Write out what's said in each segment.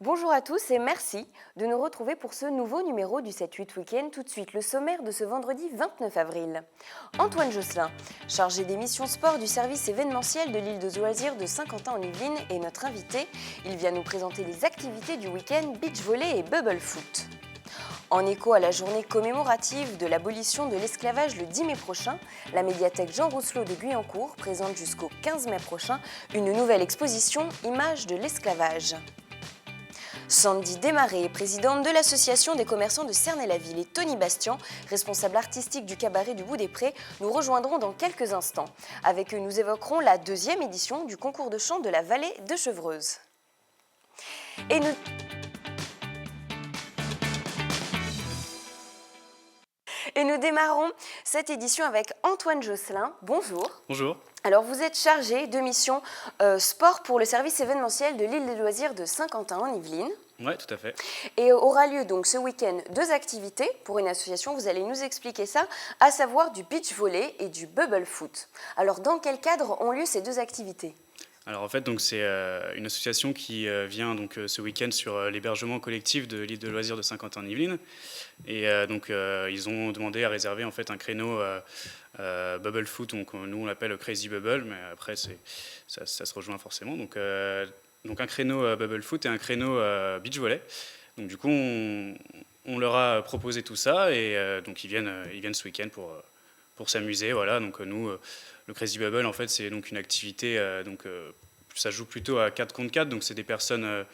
Bonjour à tous et merci de nous retrouver pour ce nouveau numéro du 7-8 Week-end. Tout de suite, le sommaire de ce vendredi 29 avril. Antoine Josselin, chargé des missions sport du service événementiel de l'île de loisirs de Saint-Quentin-en-Yvelines, est notre invité. Il vient nous présenter les activités du week-end beach volley et bubble foot. En écho à la journée commémorative de l'abolition de l'esclavage le 10 mai prochain, la médiathèque Jean Rousselot de Guyancourt présente jusqu'au 15 mai prochain une nouvelle exposition Images de l'esclavage. Sandy Desmarais, présidente de l'association des commerçants de Cernay-la-Ville, et Tony Bastian, responsable artistique du cabaret du Bout des Prés, nous rejoindront dans quelques instants. Avec eux, nous évoquerons la 2e édition du concours de chant de la vallée de Chevreuse. Et nous démarrons cette édition avec Antoine Josselin. Bonjour. Bonjour. Alors, vous êtes chargé de mission sport pour le service événementiel de l'île des loisirs de Saint-Quentin-en-Yvelines. Oui, tout à fait. Et aura lieu donc ce week-end 2 activités pour une association, vous allez nous expliquer ça, à savoir du beach volley et du bubble foot. Alors, dans quel cadre ont lieu ces 2 activités ? Alors en fait, donc c'est une association qui vient donc ce week-end sur l'hébergement collectif de l'île de loisirs de Saint-Quentin-en-Yvelines. Et donc ils ont demandé à réserver en fait un créneau bubble foot, donc nous on l'appelle Crazy Bubble, mais après ça se rejoint forcément. Donc un créneau bubble foot et un créneau beach volley. Donc du coup on leur a proposé tout ça et donc ils viennent ce week-end pour s'amuser. Voilà, donc nous le Crazy Bubble, en fait, c'est donc une activité, ça joue plutôt à 4 contre 4, donc c'est des personnes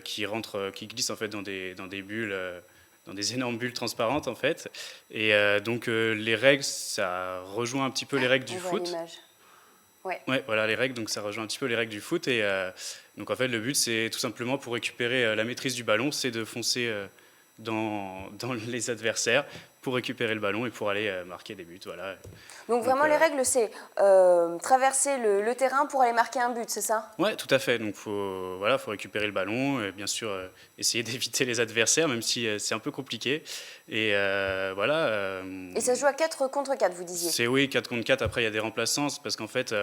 qui glissent en fait dans des bulles, dans des énormes bulles transparentes en fait. Et donc les règles, ça rejoint un petit peu les règles du foot. Ouais, voilà les règles, donc ça rejoint un petit peu les règles du foot. Et donc en fait, le but, c'est tout simplement pour récupérer la maîtrise du ballon, c'est de foncer dans les adversaires pour récupérer le ballon et pour aller marquer des buts. Voilà. Donc vraiment les règles, c'est traverser le terrain pour aller marquer un but, c'est ça ? Oui, tout à fait. Donc faut récupérer le ballon, et bien sûr essayer d'éviter les adversaires, même si c'est un peu compliqué. Et voilà. Et ça se joue à 4 contre 4, vous disiez ? C'est oui, 4 contre 4. Après, il y a des remplaçants, parce qu'en fait,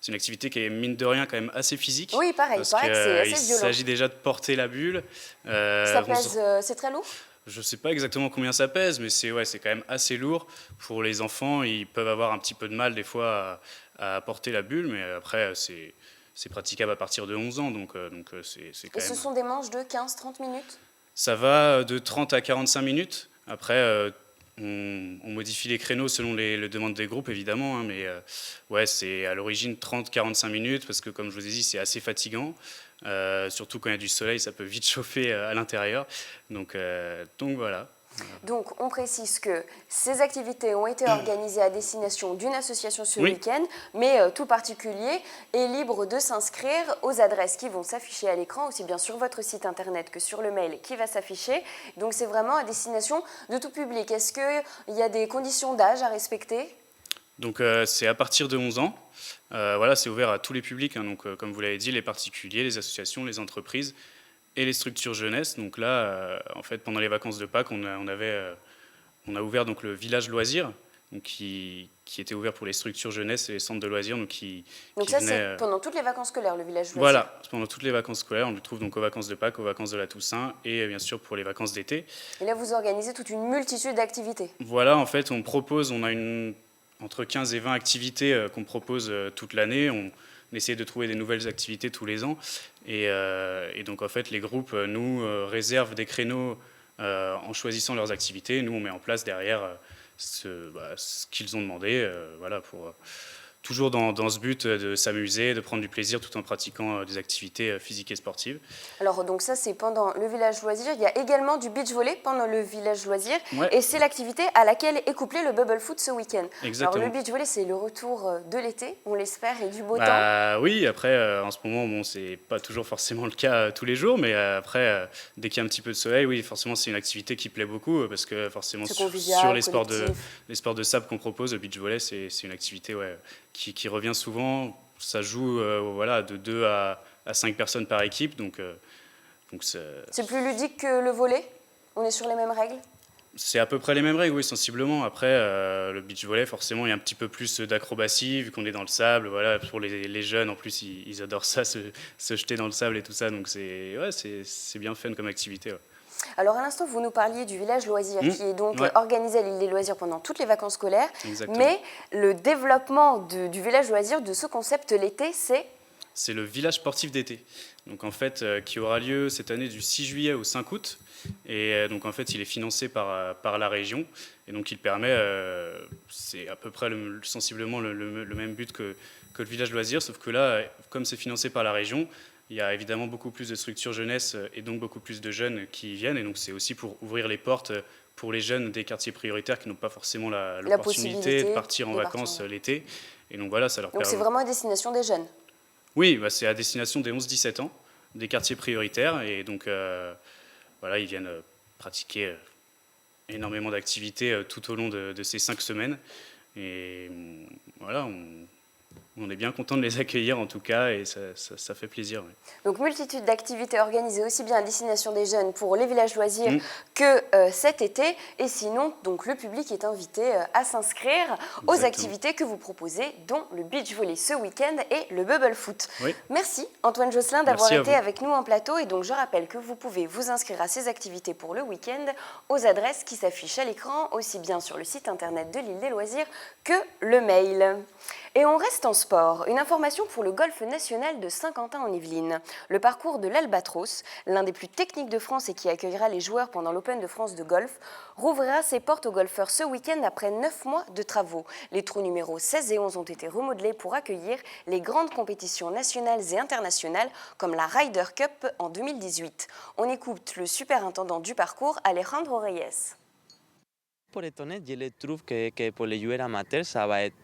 c'est une activité qui est, mine de rien, quand même assez physique. Oui, pareil, parce que c'est assez il violent. s'agit déjà de porter la bulle. Ça pèse, c'est très lourd ? Je ne sais pas exactement combien ça pèse, mais c'est quand même assez lourd. Pour les enfants, ils peuvent avoir un petit peu de mal des fois à porter la bulle, mais après, c'est praticable à partir de 11 ans. Donc c'est quand Et même... ce sont des manches de 15-30 minutes ? Ça va de 30 à 45 minutes. Après, on modifie les créneaux selon les demandes des groupes, évidemment. Hein, mais ouais, c'est à l'origine 30-45 minutes, parce que comme je vous ai dit, c'est assez fatigant. Surtout quand il y a du soleil, ça peut vite chauffer à l'intérieur. Donc voilà. Donc on précise que ces activités ont été organisées à destination d'une association ce week-end, mais tout particulier est libre de s'inscrire aux adresses qui vont s'afficher à l'écran, aussi bien sur votre site internet que sur le mail qui va s'afficher. Donc c'est vraiment à destination de tout public. Est-ce qu'il y a des conditions d'âge à respecter ? Donc c'est à partir de 11 ans. Voilà, c'est ouvert à tous les publics, hein, donc comme vous l'avez dit, les particuliers, les associations, les entreprises et les structures jeunesse. Donc là, en fait, pendant les vacances de Pâques, on a ouvert donc le village loisirs, donc qui était ouvert pour les structures jeunesse et les centres de loisirs. Donc ça, c'est pendant toutes les vacances scolaires, le village loisirs. Voilà, pendant toutes les vacances scolaires. On le trouve donc aux vacances de Pâques, aux vacances de la Toussaint et bien sûr pour les vacances d'été. Et là, vous organisez toute une multitude d'activités. Voilà, en fait, on a entre 15 et 20 activités qu'on propose toute l'année. On essaie de trouver des nouvelles activités tous les ans. Et donc, en fait, les groupes nous réservent des créneaux en choisissant leurs activités. Nous, on met en place derrière ce qu'ils ont demandé, voilà, toujours dans ce but de s'amuser, de prendre du plaisir tout en pratiquant des activités physiques et sportives. Alors donc ça c'est pendant le village loisir, il y a également du beach volley pendant le village loisir et c'est l'activité à laquelle est couplé le bubble foot ce week-end. Exactement. Alors le beach volley c'est le retour de l'été, on l'espère, et du beau temps. Oui, après en ce moment bon, c'est pas toujours forcément le cas tous les jours, mais après dès qu'il y a un petit peu de soleil, oui forcément c'est une activité qui plaît beaucoup parce que forcément sur les sports de sable qu'on propose, le beach volley c'est une activité qui revient souvent. Ça joue de 2 à 5 personnes par équipe. Donc c'est plus ludique que le volley ? On est sur les mêmes règles ? C'est à peu près les mêmes règles, oui, sensiblement. Après, le beach volley, forcément, il y a un petit peu plus d'acrobatie, vu qu'on est dans le sable. Voilà, pour les jeunes, en plus, ils adorent ça, se jeter dans le sable et tout ça. Donc, c'est bien fun comme activité. Ouais. Alors à l'instant, vous nous parliez du village loisir qui est donc ouais. organisé à l'île des loisirs pendant toutes les vacances scolaires. Exactement. Mais le développement du village loisir, de ce concept l'été, c'est le village sportif d'été. Donc en fait, qui aura lieu cette année du 6 juillet au 5 août. Et donc en fait, il est financé par la région. Et donc il permet, c'est à peu près sensiblement le même but que le village loisir, sauf que là, comme c'est financé par la région, il y a évidemment beaucoup plus de structures jeunesse et donc beaucoup plus de jeunes qui y viennent. Et donc c'est aussi pour ouvrir les portes pour les jeunes des quartiers prioritaires qui n'ont pas forcément l'opportunité de partir en vacances l'été. Et donc voilà, ça leur permet. Donc c'est vraiment à destination des jeunes. Oui, bah c'est à destination des 11-17 ans, des quartiers prioritaires. Et donc voilà, ils viennent pratiquer énormément d'activités tout au long de ces 5 semaines. Et voilà, on est bien content de les accueillir en tout cas et ça fait plaisir. Oui. Donc multitude d'activités organisées aussi bien à destination des jeunes pour les villages loisirs que cet été. Et sinon, donc, le public est invité à s'inscrire aux activités que vous proposez, dont le beach volley ce week-end et le bubble foot. Oui. Merci Antoine Josselin d'avoir été avec nous en plateau. Et donc je rappelle que vous pouvez vous inscrire à ces activités pour le week-end aux adresses qui s'affichent à l'écran, aussi bien sur le site internet de l'île des loisirs que le mail. Et on reste en sport. Une information pour le golf national de Saint-Quentin-en-Yvelines. Le parcours de l'Albatros, l'un des plus techniques de France et qui accueillera les joueurs pendant l'Open de France de golf, rouvrira ses portes aux golfeurs ce week-end après 9 mois de travaux. Les trous numéros 16 et 11 ont été remodelés pour accueillir les grandes compétitions nationales et internationales comme la Ryder Cup en 2018. On écoute le superintendant du parcours, Alejandro Reyes. Pour être honnête, je trouve que pour les joueurs amateurs, ça va être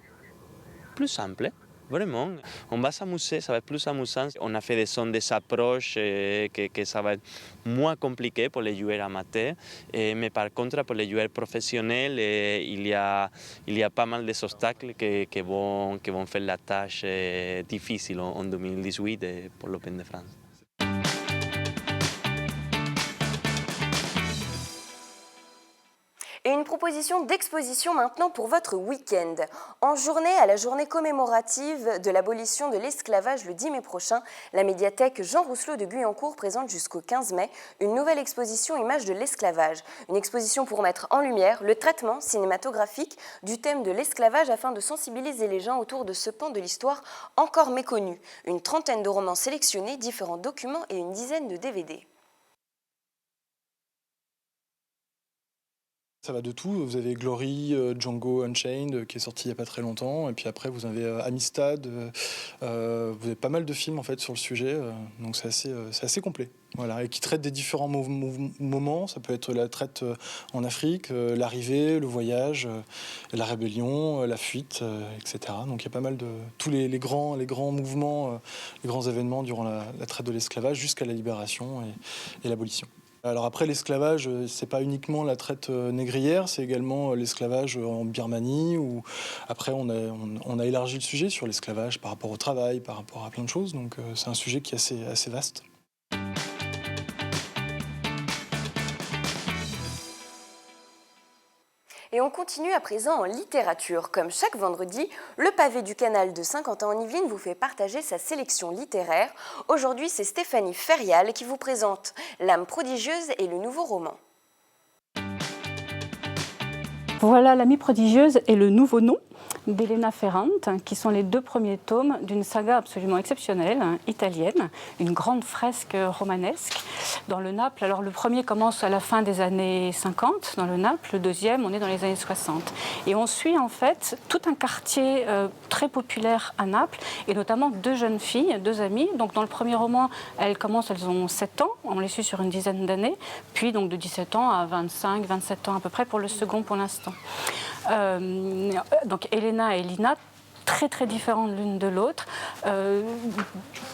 plus simple, vraiment. On va s'amuser, ça va être plus amusant. On a fait des approches que ça va être moins compliqué pour les joueurs amateurs. Mais par contre, pour les joueurs professionnels, il y a pas mal d'obstacles qui vont faire la tâche difficile en 2018 pour l'Open de France. Et une proposition d'exposition maintenant pour votre week-end. En journée, à la journée commémorative de l'abolition de l'esclavage le 10 mai prochain, la médiathèque Jean Rousselot de Guyancourt présente jusqu'au 15 mai une nouvelle exposition Images de l'esclavage. Une exposition pour mettre en lumière le traitement cinématographique du thème de l'esclavage afin de sensibiliser les gens autour de ce pan de l'histoire encore méconnu. Une trentaine de romans sélectionnés, différents documents et une dizaine de DVD. Ça va de tout. Vous avez Glory, Django Unchained qui est sorti il n'y a pas très longtemps. Et puis après, vous avez Amistad. Vous avez pas mal de films en fait, sur le sujet. Donc c'est assez complet. Voilà, et qui traite des différents moments. Ça peut être la traite en Afrique, l'arrivée, le voyage, la rébellion, la fuite, etc. Donc il y a pas mal de tous les grands mouvements, les grands événements durant la traite de l'esclavage jusqu'à la libération et l'abolition. Alors après, l'esclavage, c'est pas uniquement la traite négrière, c'est également l'esclavage en Birmanie. Où après, on a élargi le sujet sur l'esclavage par rapport au travail, par rapport à plein de choses. Donc c'est un sujet qui est assez vaste. Et on continue à présent en littérature. Comme chaque vendredi, le pavé du canal de Saint-Quentin-en-Yvelines vous fait partager sa sélection littéraire. Aujourd'hui, c'est Stéphanie Ferial qui vous présente L'âme prodigieuse et le nouveau roman. Voilà L'amie prodigieuse et le nouveau nom d'Elena Ferrante, qui sont les 2 premiers tomes d'une saga absolument exceptionnelle, italienne, une grande fresque romanesque dans le Naples. Alors le premier commence à la fin des années 50 dans le Naples, le deuxième on est dans les années 60. Et on suit en fait tout un quartier très populaire à Naples, et notamment 2 jeunes filles, 2 amies. Donc dans le premier roman, elles ont 7 ans, on les suit sur une dizaine d'années, puis donc de 17 ans à 25, 27 ans à peu près pour le second pour l'instant. Donc Elena et Lina, très très différentes l'une de l'autre,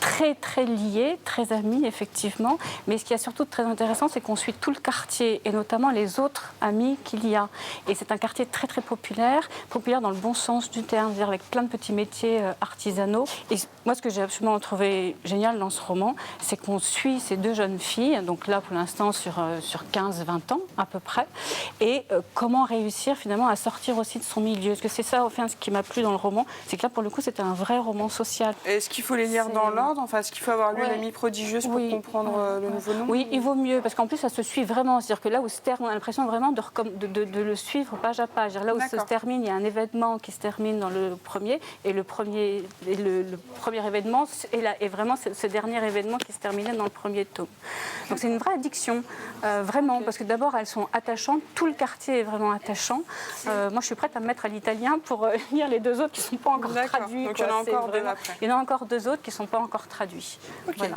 très très liées, très amies effectivement. Mais ce qui est surtout très intéressant, c'est qu'on suit tout le quartier et notamment les autres amis qu'il y a. Et c'est un quartier très très populaire dans le bon sens du terme, c'est-à-dire avec plein de petits métiers artisanaux. Et moi, ce que j'ai absolument trouvé génial dans ce roman, c'est qu'on suit ces deux jeunes filles, donc là pour l'instant sur 15-20 ans à peu près, et comment réussir finalement à sortir aussi de son milieu. Parce que c'est ça, enfin, ce qui m'a plu dans le roman, c'est que là pour le coup c'était un vrai roman social. Est-ce qu'il faut les lire dans l'ordre? Enfin, est-ce qu'il faut avoir lu L'amie prodigieuse pour comprendre le nouveau nom? Oui, il vaut mieux, parce qu'en plus ça se suit vraiment. C'est-à-dire que là où se termine, on a l'impression vraiment de le suivre page à page. Là où se termine, il y a un événement qui se termine dans le premier, et le premier événement est vraiment ce dernier événement qui se terminait dans le premier tome. Donc c'est une vraie addiction, vraiment, parce que d'abord elles sont attachantes, tout le quartier est vraiment attachant. Moi je suis prête à me mettre à l'italien pour lire les deux autres qui ne sont pas encore traduits. Donc il y en a encore deux après. Il y en a encore deux autres qui ne sont pas encore traduits. Okay. Voilà.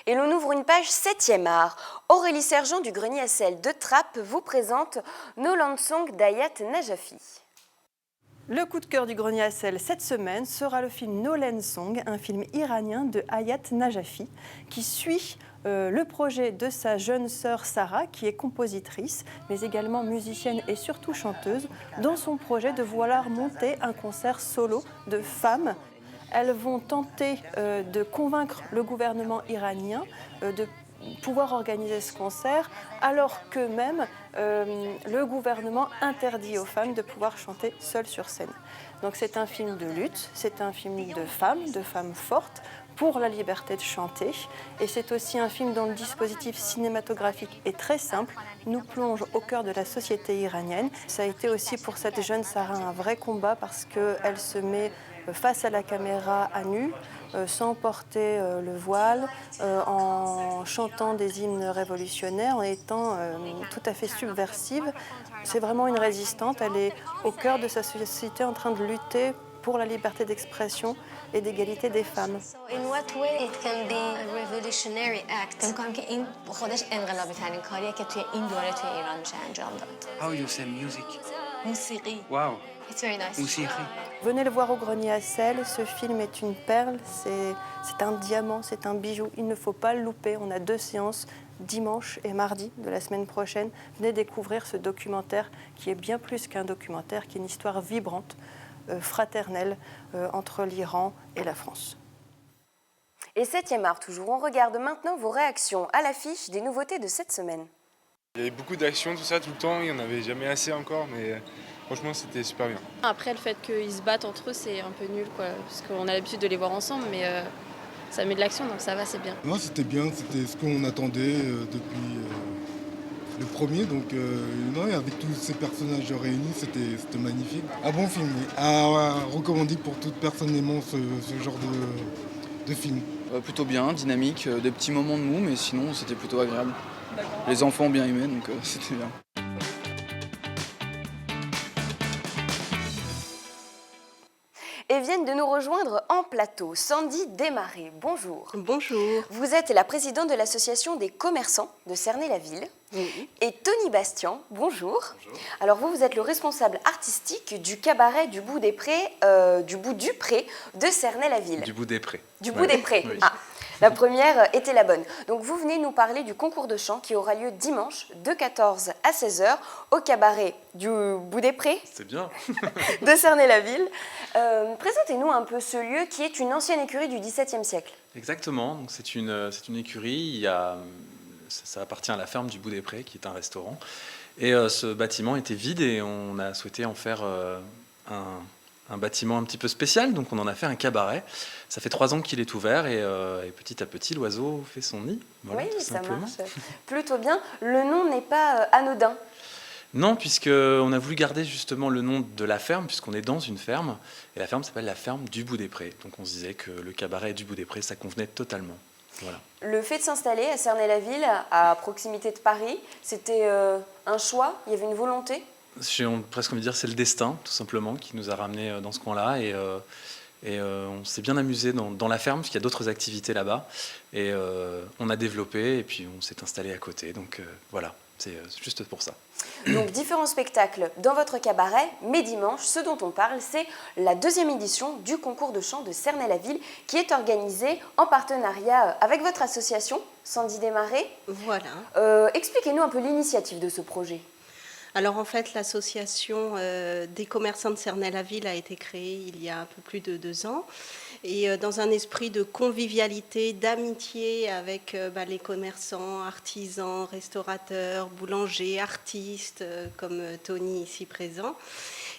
Et l'on ouvre une page 7e art. Aurélie Sergent du Grenier à sel de Trappes vous présente No Land Song d'Ayat Najafi. Le coup de cœur du Grenier à sel cette semaine sera le film No Land Song, un film iranien de Ayat Najafi qui suit le projet de sa jeune sœur Sarah, qui est compositrice, mais également musicienne et surtout chanteuse, dans son projet de vouloir monter un concert solo de femmes. Elles vont tenter de convaincre le gouvernement iranien de pouvoir organiser ce concert, alors que même le gouvernement interdit aux femmes de pouvoir chanter seules sur scène. Donc c'est un film de lutte, c'est un film de femmes fortes, pour la liberté de chanter. Et c'est aussi un film dont le dispositif cinématographique est très simple, nous plonge au cœur de la société iranienne. Ça a été aussi pour cette jeune Sarah un vrai combat parce qu'elle se met face à la caméra à nu, sans porter le voile, en chantant des hymnes révolutionnaires, en étant tout à fait subversive. C'est vraiment une résistante, elle est au cœur de sa société en train de lutter pour la liberté d'expression et d'égalité des femmes. In what way it can be a revolutionary act? فکر می‌کنم که این خودش انقلابی ترین کاریه که توی این دوره توی ایران میشه انجام داد. How you say music? موسیقی. Wow. It's very nice. موسیقی. Venez le voir au Grenier à sel, ce film est une perle, c'est un diamant, c'est un bijou, il ne faut pas le louper. On a 2 séances, dimanche et mardi de la semaine prochaine. Venez découvrir ce documentaire qui est bien plus qu'un documentaire, qui est une histoire vibrante, fraternelle entre l'Iran et la France. Et 7e art toujours, on regarde maintenant vos réactions à l'affiche des nouveautés de cette semaine. Il y avait beaucoup d'actions, tout ça, tout le temps, il n'y en avait jamais assez encore, mais franchement c'était super bien. Après le fait qu'ils se battent entre eux c'est un peu nul quoi, parce qu'on a l'habitude de les voir ensemble, mais ça met de l'action donc ça va, c'est bien. Non, c'était bien, c'était ce qu'on attendait depuis le premier, donc non, et avec tous ces personnages réunis, c'était magnifique. Un bon film, oui. À recommander pour toute personne aimant ce genre de film. Plutôt bien, dynamique, des petits moments de mou, mais sinon c'était plutôt agréable. Les enfants ont bien aimé, donc c'était bien. Et viennent de nous rejoindre en plateau Sandy Desmarais. Bonjour. Bonjour. Vous êtes la présidente de l'association des commerçants de Cernay-la-Ville. Oui. Et Tony Bastian, bonjour. Bonjour. Alors vous êtes le responsable artistique du cabaret du Bout des Prés, du Bout du Pré de Cernay-la-Ville. Du Bout des Prés. Du Bout des Prés. Oui. Ah, la première était la bonne. Donc vous venez nous parler du concours de chant qui aura lieu dimanche de 14 à 16h au cabaret du Bout des Prés. C'est bien. De Cernay-la-Ville. Présentez-nous un peu ce lieu qui est une ancienne écurie du XVIIe siècle. Exactement. Donc c'est une écurie. Ça appartient à la ferme du Bout des Prés, qui est un restaurant. Et ce bâtiment était vide et on a souhaité en faire un bâtiment un petit peu spécial. Donc on en a fait un cabaret. Ça fait 3 ans qu'il est ouvert et petit à petit, l'oiseau fait son nid. Voilà, oui, ça marche plutôt bien. Le nom n'est pas anodin. Non, puisqu'on a voulu garder justement le nom de la ferme, puisqu'on est dans une ferme. Et la ferme s'appelle la ferme du Bout des Prés. Donc on se disait que le cabaret du Bout des Prés, ça convenait totalement. Voilà. Le fait de s'installer à Cernay-la-Ville, à proximité de Paris, c'était un choix? Il y avait une volonté? J'ai presque envie de dire c'est le destin, tout simplement, qui nous a ramenés dans ce coin-là. Et on s'est bien amusé dans la ferme, parce qu'il y a d'autres activités là-bas. Et on a développé, et puis on s'est installé à côté. Donc voilà, C'est juste pour ça. Donc différents spectacles dans votre cabaret, mais dimanche, ce dont on parle, c'est la 2e édition du concours de chant de Cernay-la-Ville qui est organisée en partenariat avec votre association, Sandy Desmarais. Voilà. Expliquez-nous un peu l'initiative de ce projet. Alors en fait, l'association des commerçants de Cernay-la-Ville a été créée il y a un peu plus de 2 ans. Et dans un esprit de convivialité, d'amitié avec les commerçants, artisans, restaurateurs, boulangers, artistes, comme Tony ici présent.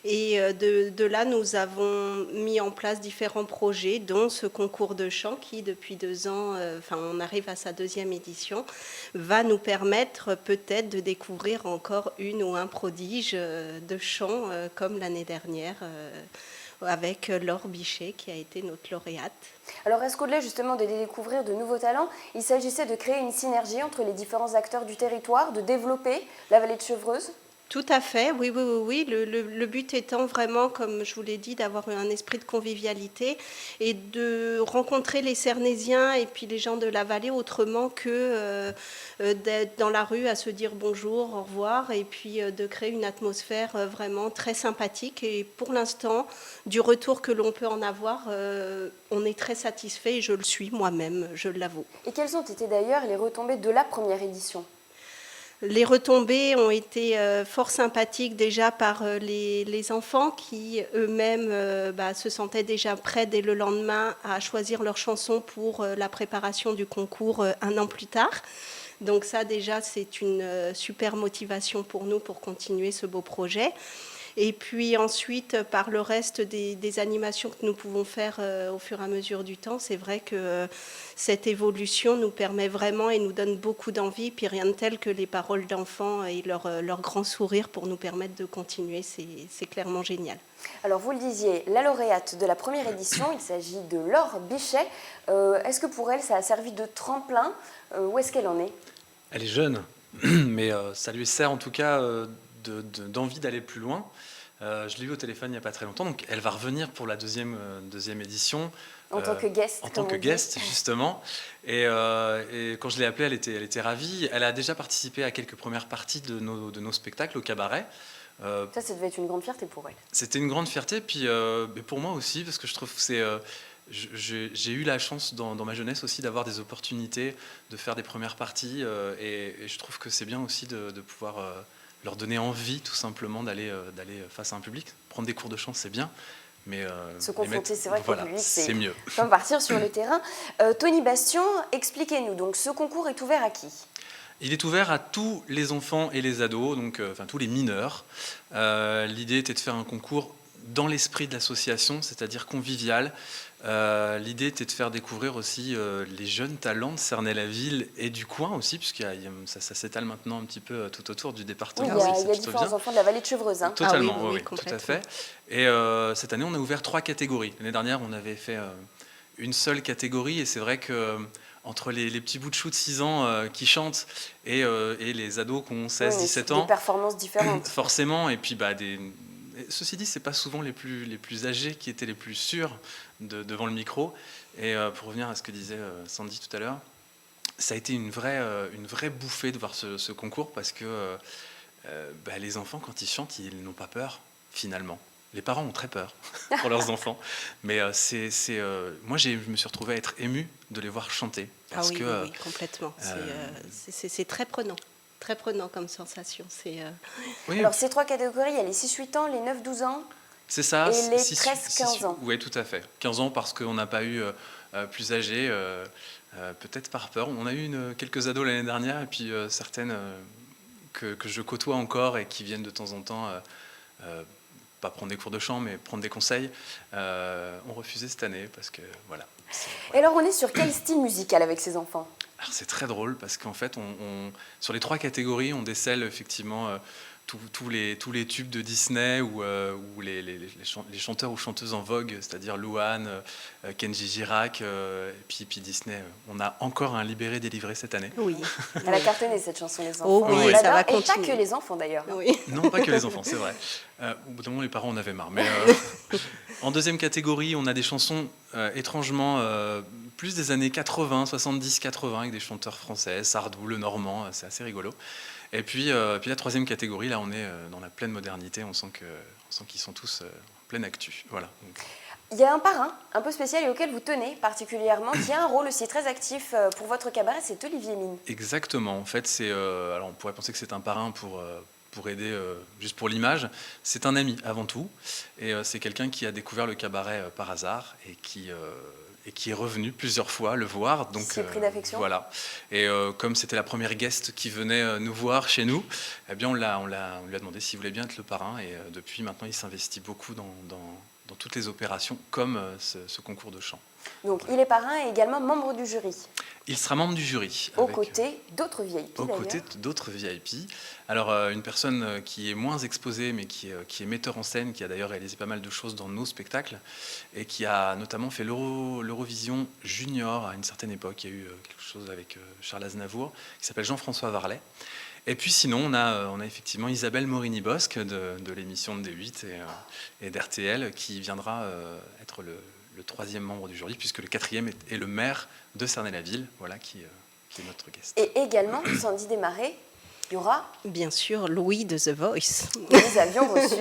Et de là, nous avons mis en place différents projets, dont ce concours de chant qui, depuis 2 ans, on arrive à sa 2e édition, va nous permettre peut-être de découvrir encore une ou un prodige de chant, comme l'année dernière, avec Laure Bichet, qui a été notre lauréate. Alors, est-ce qu'au-delà justement de découvrir de nouveaux talents, il s'agissait de créer une synergie entre les différents acteurs du territoire, de développer la vallée de Chevreuse ? Tout à fait, oui. Le but étant vraiment, comme je vous l'ai dit, d'avoir un esprit de convivialité et de rencontrer les Cernésiens et puis les gens de la vallée autrement que d'être dans la rue à se dire bonjour, au revoir, et puis de créer une atmosphère vraiment très sympathique. Et pour l'instant, du retour que l'on peut en avoir, on est très satisfait et je le suis moi-même, je l'avoue. Et quelles ont été d'ailleurs les retombées de la première édition ? Les retombées ont été fort sympathiques déjà par les enfants qui eux-mêmes se sentaient déjà prêts dès le lendemain à choisir leur chanson pour la préparation du concours 1 an plus tard. Donc ça déjà c'est une super motivation pour nous pour continuer ce beau projet. Et puis ensuite, par le reste des animations que nous pouvons faire au fur et à mesure du temps, c'est vrai que cette évolution nous permet vraiment et nous donne beaucoup d'envie. Puis rien de tel que les paroles d'enfants et leur grand sourire pour nous permettre de continuer, c'est clairement génial. Alors vous le disiez, la lauréate de la première édition, il s'agit de Laure Bichet. Est-ce que pour elle, ça a servi de tremplin ? Où est-ce qu'elle en est ? Elle est jeune, mais ça lui sert en tout cas d'envie d'aller plus loin. Je l'ai eu au téléphone il n'y a pas très longtemps, donc elle va revenir pour la deuxième édition. En tant que guest. En tant que guest, justement. Et quand je l'ai appelée, elle était ravie. Elle a déjà participé à quelques premières parties de nos spectacles au cabaret. Ça devait être une grande fierté pour elle. C'était une grande fierté, puis pour moi aussi, parce que je trouve que c'est... j'ai eu la chance dans ma jeunesse aussi d'avoir des opportunités de faire des premières parties et je trouve que c'est bien aussi de pouvoir leur donner envie tout simplement d'aller face à un public. Prendre des cours de chant, c'est bien, mais se confronter, c'est vrai que le public, c'est mieux. Comme partir sur le terrain. Tony Bastien, expliquez-nous, donc ce concours est ouvert à qui ? Il est ouvert à tous les enfants et les ados, donc tous les mineurs. L'idée était de faire un concours dans l'esprit de l'association, c'est-à-dire convivial. L'idée était de faire découvrir aussi les jeunes talents de Cernay-la-Ville et du coin aussi, puisque ça s'étale maintenant un petit peu tout autour du département. Oui, il y a différents enfants de la vallée de Chevreuse. Hein. Totalement, oui, tout à fait. Et cette année, on a ouvert 3 catégories. L'année dernière, on avait fait une seule catégorie, et c'est vrai que entre les petits bouts de chou de 6 ans qui chantent et les ados qui ont 16-17 ans... Des performances différentes. Forcément, et puis ceci dit, c'est pas souvent les plus âgés qui étaient les plus sûrs devant le micro. Et pour revenir à ce que disait Sandy tout à l'heure, ça a été une vraie bouffée de voir ce concours parce que les enfants, quand ils chantent, ils n'ont pas peur, finalement. Les parents ont très peur pour leurs enfants. Mais moi, je me suis retrouvé à être ému de les voir chanter. Parce oui, complètement. C'est très prenant. Très prenant comme sensation. Oui. Alors, ces 3 catégories, il y a les 6-8 ans, les 9-12 ans. C'est ça. Et les 13-15 ans. Oui, tout à fait. 15 ans parce qu'on n'a pas eu plus âgés, peut-être par peur. On a eu quelques ados l'année dernière et puis certaines que je côtoie encore et qui viennent de temps en temps, pas prendre des cours de chant, mais prendre des conseils, ont refusé cette année parce que voilà. Et alors, on est sur quel style musical avec ces enfants ? Alors, c'est très drôle parce qu'en fait, sur les 3 catégories, on décèle effectivement tous les tubes de Disney ou les chanteurs ou chanteuses en vogue, c'est-à-dire Louane, Kenji Girac, et puis Disney. On a encore un Libéré délivré cette année. Oui, elle a cartonné cette chanson, les enfants. Oh oui, ça va continuer. Et pas que les enfants d'ailleurs. Oui. Non, pas que les enfants, c'est vrai. Au bout d'un moment, les parents en avaient marre. Mais en deuxième catégorie, on a des chansons étrangement plus des années 80, 70, 80, avec des chanteurs français, Sardou, Lenormand, c'est assez rigolo. Et puis la troisième catégorie, là on est dans la pleine modernité, on sent qu'ils sont tous en pleine actu. Voilà. Donc, il y a un parrain un peu spécial et auquel vous tenez particulièrement, qui a un rôle aussi très actif pour votre cabaret, c'est Olivier Mine. exactement, en fait alors on pourrait penser que c'est un parrain pour aider juste pour l'image. C'est un ami avant tout, et c'est quelqu'un qui a découvert le cabaret par hasard et qui est revenu plusieurs fois le voir. Donc c'est pris d'affection. Voilà. Et comme c'était la première guest qui venait nous voir chez nous, eh bien on lui a demandé s'il voulait bien être le parrain, et depuis maintenant il s'investit beaucoup dans toutes les opérations comme ce concours de chant. Donc il est parrain et également membre du jury. Il sera membre du jury. Aux côtés d'autres VIP. Aux côtés d'autres VIP. Alors une personne qui est moins exposée, mais qui est metteur en scène, qui a d'ailleurs réalisé pas mal de choses dans nos spectacles, et qui a notamment fait l'Eurovision Junior à une certaine époque. Il y a eu quelque chose avec Charles Aznavour, qui s'appelle Jean-François Varlet. Et puis sinon, on a effectivement Isabelle Morini-Bosque de l'émission de D8 et d'RTL, qui viendra être le troisième membre du jury, puisque le quatrième est le maire de Cernay-la-Ville, voilà, qui est notre guest. Et également, Sandy Desmarais, il y aura bien sûr Louis de The Voice. Nous avions reçu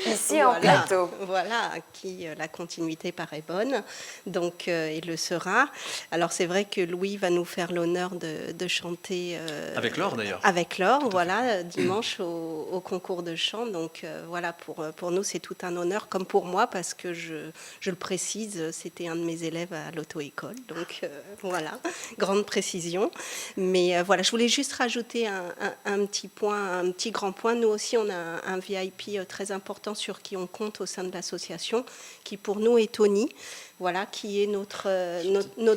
ici en plateau. Voilà, qui la continuité paraît bonne, donc il le sera. Alors c'est vrai que Louis va nous faire l'honneur de chanter avec Laure d'ailleurs. Avec Laure, voilà, dimanche au concours de chant. Donc voilà, pour nous c'est tout un honneur, comme pour moi, parce que je le précise, c'était un de mes élèves à l'auto-école. Donc voilà, grande précision. Mais voilà, je voulais juste rajouter un petit grand point. Nous aussi, on a un VIP très important sur qui on compte au sein de l'association, qui pour nous est Tony, voilà, qui est notre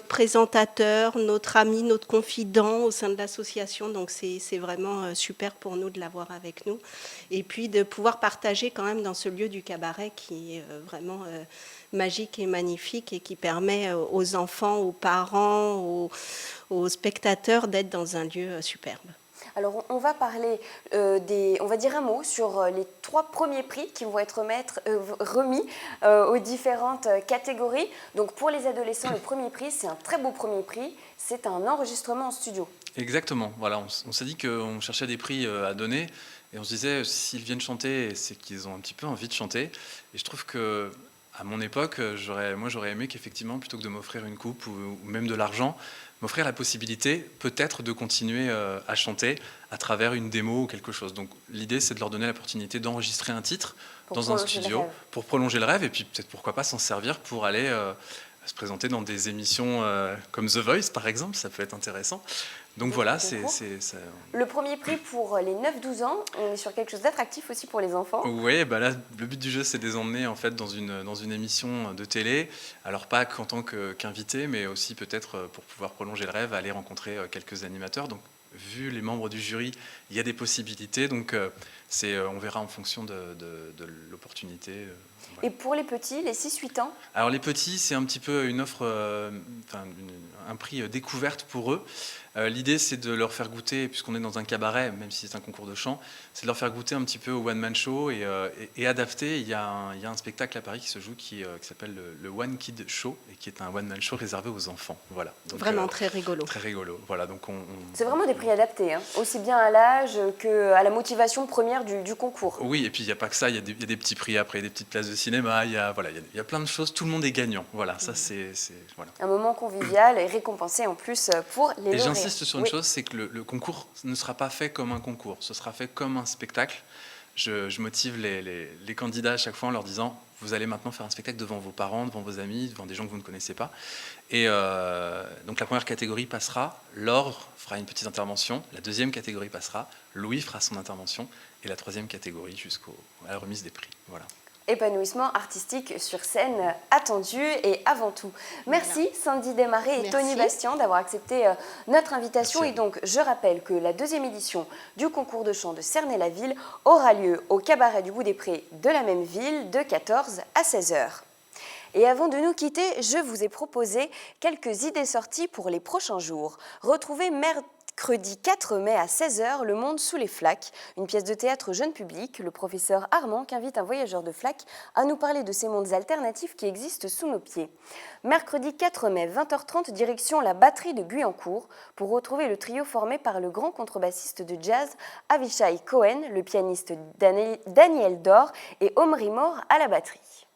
présentateur, notre ami, notre confident au sein de l'association. Donc c'est vraiment super pour nous de l'avoir avec nous. Et puis de pouvoir partager quand même dans ce lieu du cabaret qui est vraiment magique et magnifique, et qui permet aux enfants, aux parents, aux spectateurs d'être dans un lieu superbe. Alors, on va parler on va dire un mot sur les 3 premiers prix qui vont être remis aux différentes catégories. Donc, pour les adolescents, le premier prix, c'est un très beau premier prix. C'est un enregistrement en studio. Exactement. Voilà, on s'est dit qu'on cherchait des prix à donner, et on se disait, s'ils viennent chanter, c'est qu'ils ont un petit peu envie de chanter. Et je trouve que à mon époque, j'aurais aimé qu'effectivement, plutôt que de m'offrir une coupe ou même de l'argent, m'offrir la possibilité peut-être de continuer à chanter à travers une démo ou quelque chose. Donc l'idée, c'est de leur donner l'opportunité d'enregistrer un titre dans un studio pour prolonger le rêve, et puis peut-être pourquoi pas s'en servir pour aller se présenter dans des émissions comme The Voice par exemple, ça peut être intéressant. Donc voilà, c'est le premier prix pour les 9-12 ans, on est sur quelque chose d'attractif aussi pour les enfants. Oui, bah là, le but du jeu, c'est de les emmener en fait dans une émission de télé. Alors pas qu'en tant qu'invité, mais aussi peut-être pour pouvoir prolonger le rêve, aller rencontrer quelques animateurs. Donc vu les membres du jury, il y a des possibilités. Donc on verra en fonction de l'opportunité. Voilà. Et pour les petits, les 6-8 ans? Alors les petits, c'est un petit peu une offre, un prix découverte pour eux. L'idée, c'est de leur faire goûter, puisqu'on est dans un cabaret, même si c'est un concours de chant, c'est de leur faire goûter un petit peu au one-man show et adapter. Il y a un spectacle à Paris qui se joue qui s'appelle le One Kid Show, et qui est un one-man show réservé aux enfants. Voilà. Donc, vraiment très rigolo. Très rigolo. Voilà, donc c'est vraiment des prix adaptés, hein, aussi bien à l'âge qu'à la motivation première du concours. Oui, et puis il n'y a pas que ça, il y a des petits prix après, des petites places de cinéma, il y a plein de choses, tout le monde est gagnant. Voilà, ça c'est voilà. Un moment convivial et récompensé en plus pour les lauréats. Et j'insiste sur une chose, c'est que le concours ne sera pas fait comme un concours, ce sera fait comme un spectacle. Je motive les candidats à chaque fois en leur disant, vous allez maintenant faire un spectacle devant vos parents, devant vos amis, devant des gens que vous ne connaissez pas. Et donc la première catégorie passera, Laure fera une petite intervention, la deuxième catégorie passera, Louis fera son intervention, et la troisième catégorie jusqu'à la remise des prix. Voilà. Épanouissement artistique sur scène attendu et avant tout. Merci Sandy Desmarais et Tony Bastien d'avoir accepté notre invitation. Et donc, je rappelle que la deuxième édition du concours de chant de Cernay-la-Ville aura lieu au cabaret du Bout des Prés de la même ville de 14 à 16 h. Et avant de nous quitter, je vous ai proposé quelques idées sorties pour les prochains jours. Retrouvez mercredi mercredi 4 mai à 16h, Le Monde sous les flaques, une pièce de théâtre jeune public, le professeur Armand qui invite un voyageur de flaques à nous parler de ces mondes alternatifs qui existent sous nos pieds. Mercredi 4 mai, 20h30, direction la batterie de Guyancourt pour retrouver le trio formé par le grand contrebassiste de jazz Avishai Cohen, le pianiste Daniel Dor et Omri Mor à la batterie.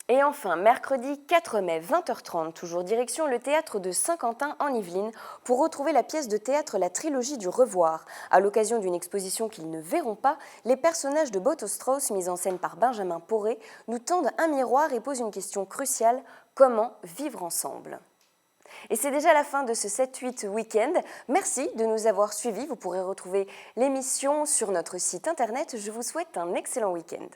Et enfin, mercredi 4 mai, 20h30, toujours direction le théâtre de Saint-Quentin en Yvelines pour retrouver la pièce de théâtre La Trilogie du Revoir. À l'occasion d'une exposition qu'ils ne verront pas, les personnages de Boto Strauss, mis en scène par Benjamin Poré, nous tendent un miroir et posent une question cruciale, comment vivre ensemble ? Et c'est déjà la fin de ce 7-8 week-end. Merci de nous avoir suivis. Vous pourrez retrouver l'émission sur notre site internet. Je vous souhaite un excellent week-end.